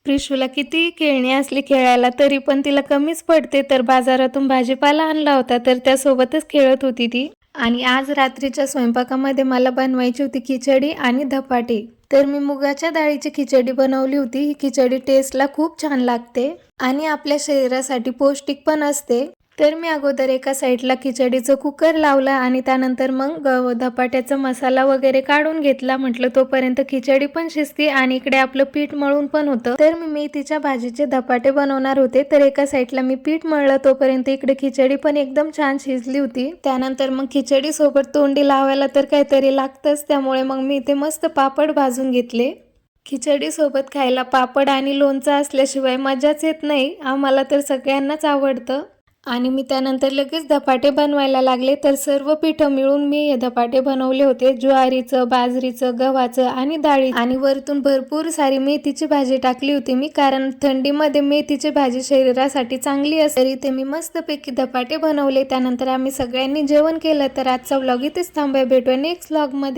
प्रिशूला किती खेळणी असली खेळायला तरी पण तिला कमीच पडते, तर बाजारातून भाजीपाला आणला होता तर त्यासोबतच खेळत होती ती. आणि आज रात्रीच्या स्वयंपाकामध्ये मला बनवायची होती खिचडी आणि धपाटे. तर मी मुगाच्या डाळीची खिचडी बनवली होती. ही खिचडी टेस्टला खूप छान लागते आणि आपल्या शरीरासाठी पौष्टिक पण असते. तर मी अगोदर एका साईडला खिचडीचं कुकर लावला आणि त्यानंतर मग धपाट्याचा मसाला वगैरे काढून घेतला. म्हटलं तोपर्यंत खिचडी पण शिजते आणि इकडे आपलं पीठ मळून पण होतं. तर मी मेथीच्या भाजीचे धपाटे बनवणार होते, तर एका साईडला मी पीठ मळलं तोपर्यंत इकडे खिचडी पण एकदम छान शिजली होती. त्यानंतर मग खिचडी सोबत तोंडी लावायला तर काहीतरी लागतंच, त्यामुळे मग मी इथे मस्त पापड भाजून घेतले. खिचडी सोबत खायला पापड आणि लोणचं असल्याशिवाय मजाच येत नाही. आम्हाला तर सगळ्यांनाच आवडतं. आणि मी त्यानंतर लगेच धपाटे बनवायला लागले. तर सर्व पिठं मिळून मी हे धपाटे बनवले होते. ज्वारीचं, बाजरीचं, गव्हाचं आणि डाळी, आणि वरतून भरपूर सारी मेथीची भाजी टाकली होती मी, कारण थंडीमध्ये मेथीची भाजी शरीरासाठी चांगली असते. तरी ते मी मस्तपैकी धपाटे बनवले. त्यानंतर आम्ही सगळ्यांनी जेवण केलं. तर आजचा व्लॉग इथेच थांबूया. भेटूया नेक्स्ट व्लॉगमध्ये.